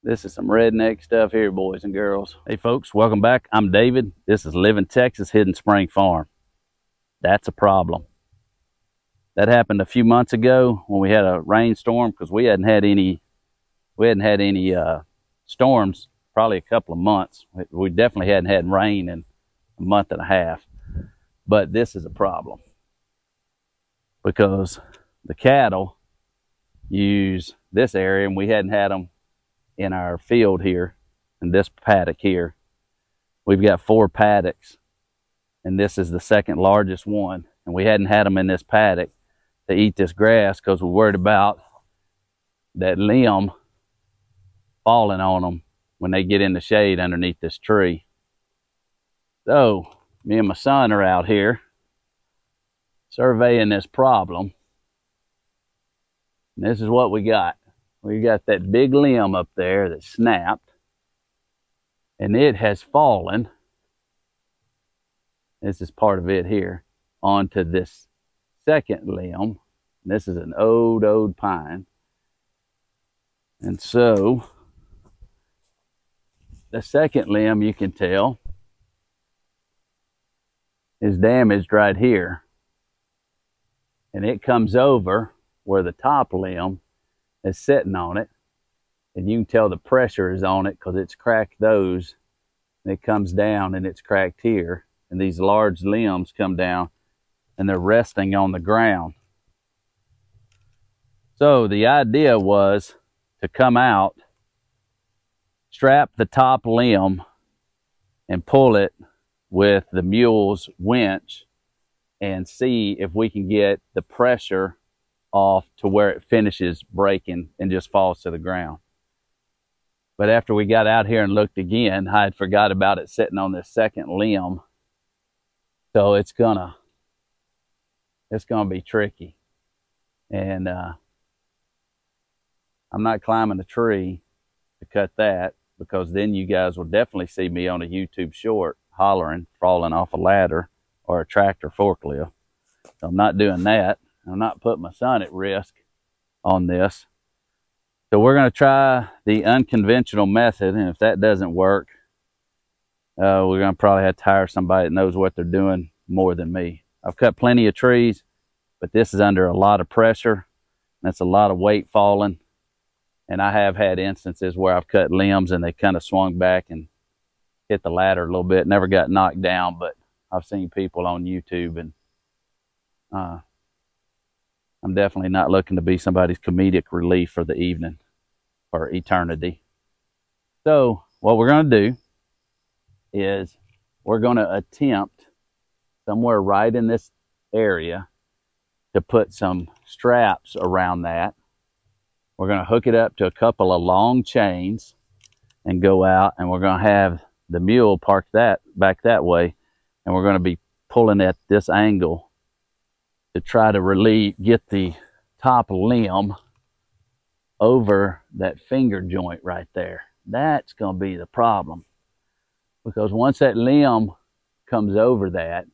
This is some redneck stuff here, boys and girls. Hey folks, welcome back. I'm David. This is Living Texas Hidden Spring Farm. That's a problem. That happened a few months ago when we had a rainstorm, because we hadn't had any storms probably a couple of months. We definitely hadn't had rain in a month and a half. But this is a problem because the cattle use this area, and we hadn't had them in our field here, in this paddock here. We've got 4 paddocks, and this is the second largest one, and we hadn't had them in this paddock to eat this grass because we're worried about that limb falling on them when they get in the shade underneath this tree. So me and my son are out here surveying this problem, and this is what we got. We got that big limb up there that snapped, and it has fallen. This is part of it here onto this second limb. This is an old pine. And so the second limb, you can tell, is damaged right here. And it comes over where the top limb is sitting on it, and you can tell the pressure is on it because it's cracked those, and it comes down and it's cracked here, and these large limbs come down and they're resting on the ground. So the idea was to come out, strap the top limb, and pull it with the mule's winch and see if we can get the pressure off to where it finishes breaking and just falls to the ground. But after we got out here and looked again, I had forgot about it sitting on this second limb. So it's gonna be tricky. And I'm not climbing a tree to cut that, because then you guys will definitely see me on a YouTube short hollering, falling off a ladder or a tractor forklift. So I'm not doing that. I'm not putting my son at risk on this. So we're going to try the unconventional method, and if that doesn't work, we're going to probably have to hire somebody that knows what they're doing more than me. I've cut plenty of trees, but this is under a lot of pressure. That's a lot of weight falling. And I have had instances where I've cut limbs and they kind of swung back and hit the ladder a little bit. Never got knocked down, but I've seen people on YouTube, and I'm definitely not looking to be somebody's comedic relief for the evening or eternity. So what we're going to do is we're going to attempt somewhere right in this area to put some straps around that. We're going to hook it up to a couple of long chains and go out, and we're going to have the mule parked back that way, and we're going to be pulling at this angle to try to get the top limb over that finger joint right there. That's going to be the problem, because once that limb comes over that,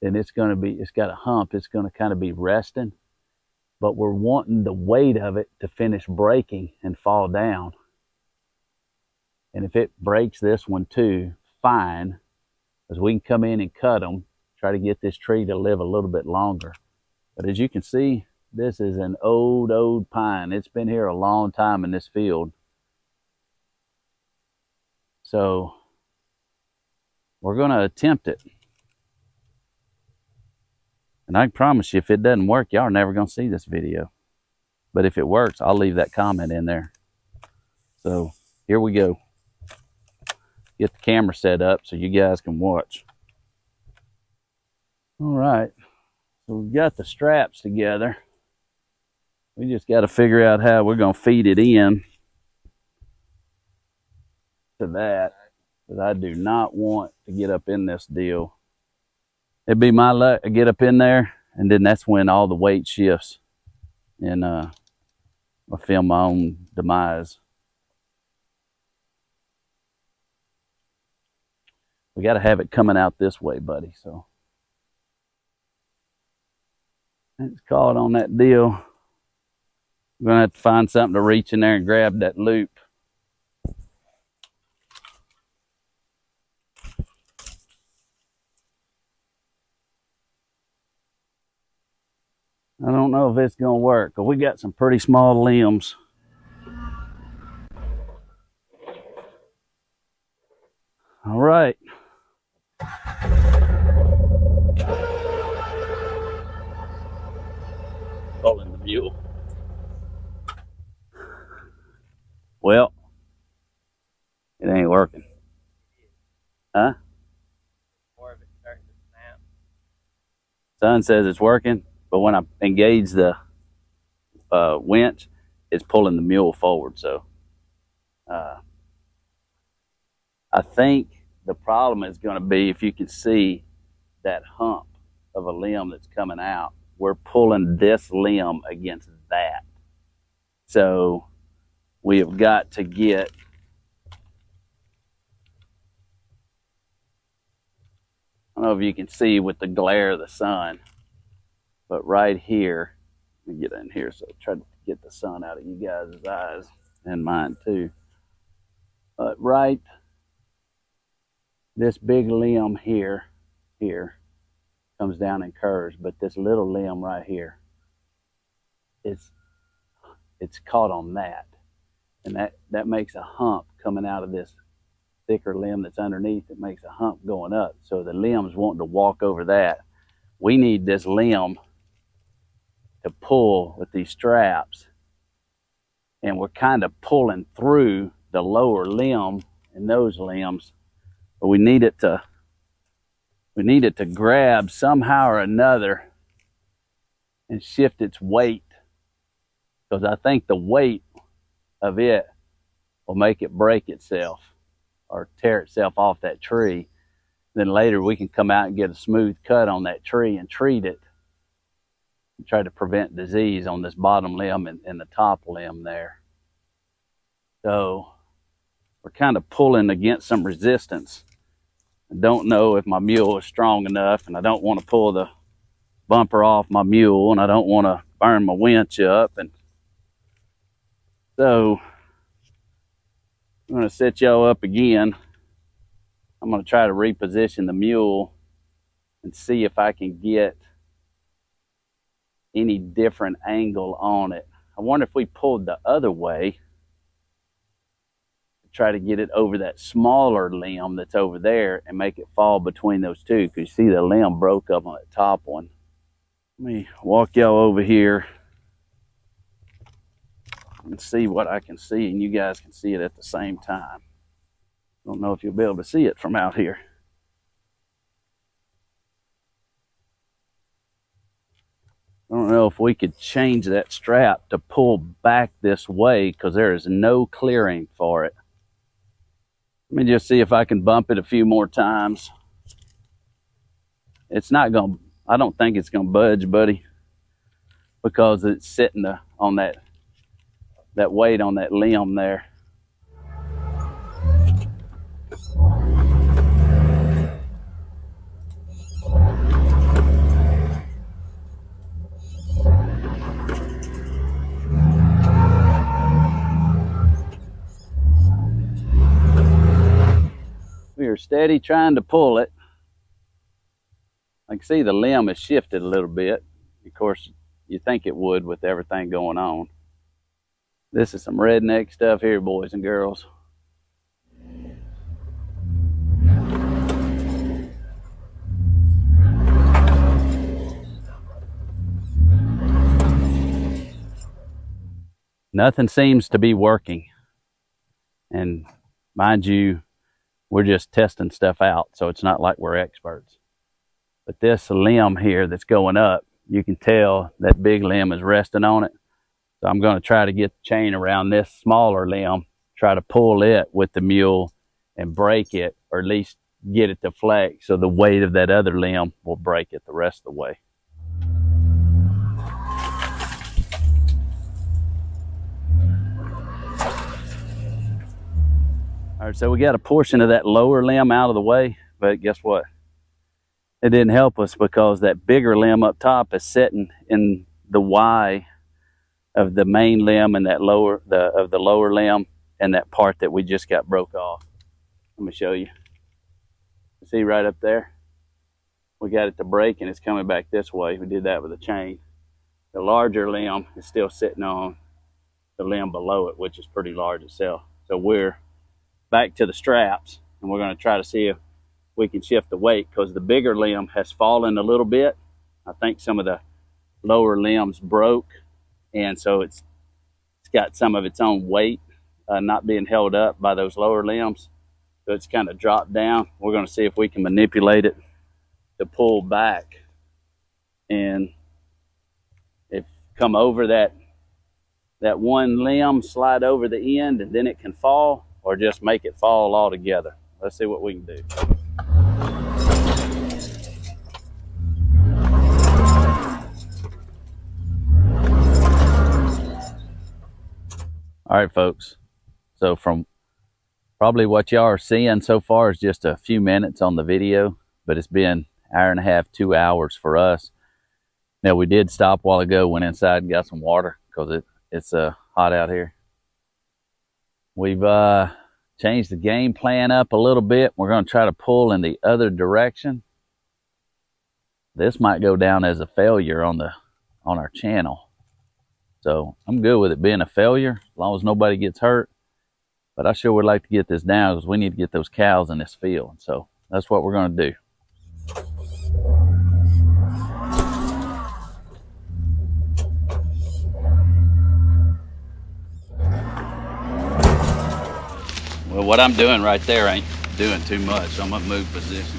then it's got a hump. It's going to kind of be resting, but we're wanting the weight of it to finish breaking and fall down. And if it breaks this one too, fine, because we can come in and cut them, try to get this tree to live a little bit longer. But as you can see, this is an old pine. It's been here a long time in this field. So we're going to attempt it. And I can promise you, if it doesn't work, y'all are never going to see this video. But if it works, I'll leave that comment in there. So here we go. Get the camera set up so you guys can watch. All right. So we've got the straps together. We just got to figure out how we're going to feed it in to that, because I do not want to get up in this deal. It'd be my luck to get up in there, and then that's when all the weight shifts, and I feel my own demise. We got to have it coming out this way, buddy. So it's caught on that deal. We're going to have to find something to reach in there and grab that loop. I don't know if it's gonna work, but we got some pretty small limbs. All right. Pulling the mule. Well, it ain't working. Huh? Sun says it's working, but when I engage the winch, it's pulling the mule forward. So I think the problem is going to be, if you can see that hump of a limb that's coming out, we're pulling this limb against that. So we have got to get, I don't know if you can see with the glare of the sun, but right here, let me get in here so I try to get the sun out of you guys' eyes and mine too. But right, this big limb here comes down and curves, but this little limb right here, it's caught on that, and that makes a hump coming out of this thicker limb that's underneath. It makes a hump going up, so the limb's wanting to walk over that. We need this limb to pull with these straps, and we're kind of pulling through the lower limb and those limbs, but we need it to grab somehow or another and shift its weight, because I think the weight of it will make it break itself or tear itself off that tree. Then later we can come out and get a smooth cut on that tree and treat it and try to prevent disease on this bottom limb and the top limb there. So we're kind of pulling against some resistance. I don't know if my mule is strong enough, and I don't want to pull the bumper off my mule, and I don't want to burn my winch up. And so I'm going to set y'all up again. I'm going to try to reposition the mule and see if I can get any different angle on it. I wonder if we pulled the other way, try to get it over that smaller limb that's over there and make it fall between those two, because you see the limb broke up on the top one. Let me walk y'all over here and see what I can see, and you guys can see it at the same time. Don't know if you'll be able to see it from out here. I don't know if we could change that strap to pull back this way, because there is no clearing for it. Let me just see if I can bump it a few more times. It's not going to, I don't think it's going to budge, buddy, because it's sitting on that weight on that limb there. We are steady trying to pull it. I can see the limb has shifted a little bit. Of course, you think it would with everything going on. This is some redneck stuff here, boys and girls. Nothing seems to be working. And mind you, we're just testing stuff out, so it's not like we're experts. But this limb here that's going up, you can tell that big limb is resting on it. So I'm going to try to get the chain around this smaller limb, try to pull it with the mule and break it, or at least get it to flex so the weight of that other limb will break it the rest of the way. All right, so we got a portion of that lower limb out of the way, but guess what? It didn't help us, because that bigger limb up top is sitting in the Y of the main limb and that lower limb and that part that we just got broke off. Let me show you. See right up there? We got it to break and it's coming back this way. We did that with a chain. The larger limb is still sitting on the limb below it, which is pretty large itself. So we're back to the straps, and we're going to try to see if we can shift the weight, because the bigger limb has fallen a little bit. I think some of the lower limbs broke, and so it's got some of its own weight not being held up by those lower limbs. So it's kind of dropped down. We're going to see if we can manipulate it to pull back and if come over that one limb, slide over the end, and then it can fall, or just make it fall altogether. Let's see what we can do. All right, folks. So from probably what y'all are seeing so far is just a few minutes on the video, but it's been an hour and a half, 2 hours for us. Now, we did stop a while ago, went inside and got some water because it's hot out here. We've changed the game plan up a little bit. We're going to try to pull in the other direction. This might go down as a failure on our channel. So I'm good with it being a failure as long as nobody gets hurt. But I sure would like to get this down because we need to get those cows in this field. So that's what we're going to do. Well, what I'm doing right there ain't doing too much, so I'm going to move position.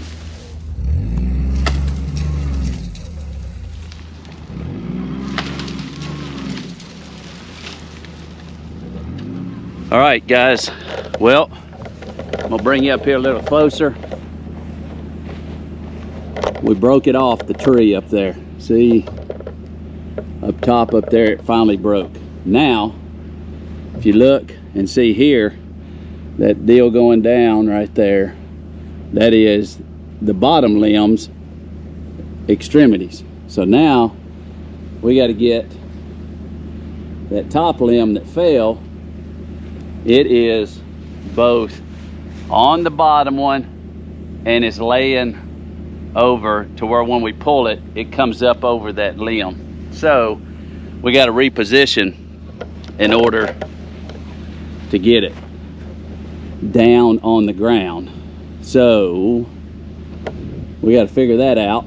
All right, guys. Well, I'm going to bring you up here a little closer. We broke it off the tree up there. See? Up top up there, it finally broke. Now, if you look and see here, that deal going down right there, that is the bottom limb's extremities. So now we got to get that top limb that fell. It is both on the bottom one and it's laying over to where when we pull it, it comes up over that limb. So we got to reposition in order to get it down on the ground. So we got to figure that out.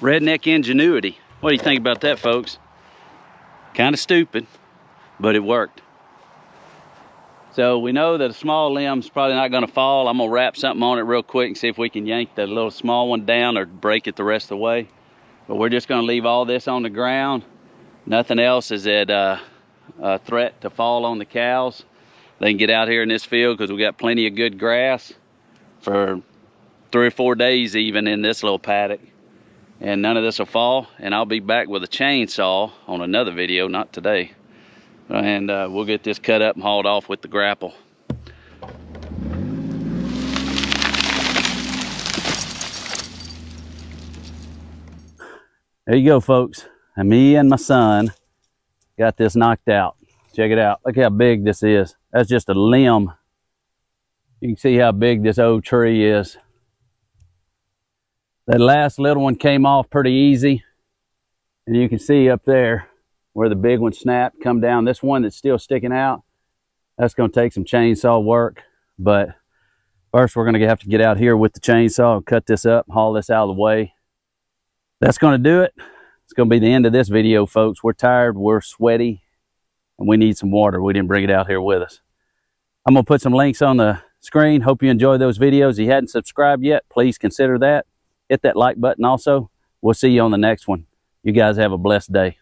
Redneck ingenuity. What do you think about that, folks? Kind of stupid, but it worked. So we know that a small limb's probably not going to fall. I'm going to wrap something on it real quick and see if we can yank the little small one down or break it the rest of the way. But we're just going to leave all this on the ground. Nothing else is at a threat to fall on the cows. They can get out here in this field because we got plenty of good grass for 3 or 4 days even in this little paddock. And none of this will fall, and I'll be back with a chainsaw on another video, not today. And we'll get this cut up and hauled off with the grapple. There you go, folks. And me and my son got this knocked out. Check it out. Look how big this is. That's just a limb. You can see how big this old tree is. That last little one came off pretty easy. And you can see up there where the big one snapped, come down. This one that's still sticking out, that's going to take some chainsaw work. But first we're going to have to get out here with the chainsaw and cut this up, haul this out of the way. That's going to do it. It's going to be the end of this video, folks. We're tired, we're sweaty, and we need some water. We didn't bring it out here with us. I'm going to put some links on the screen. Hope you enjoy those videos. If you hadn't subscribed yet, please consider that. Hit that like button also. We'll see you on the next one. You guys have a blessed day.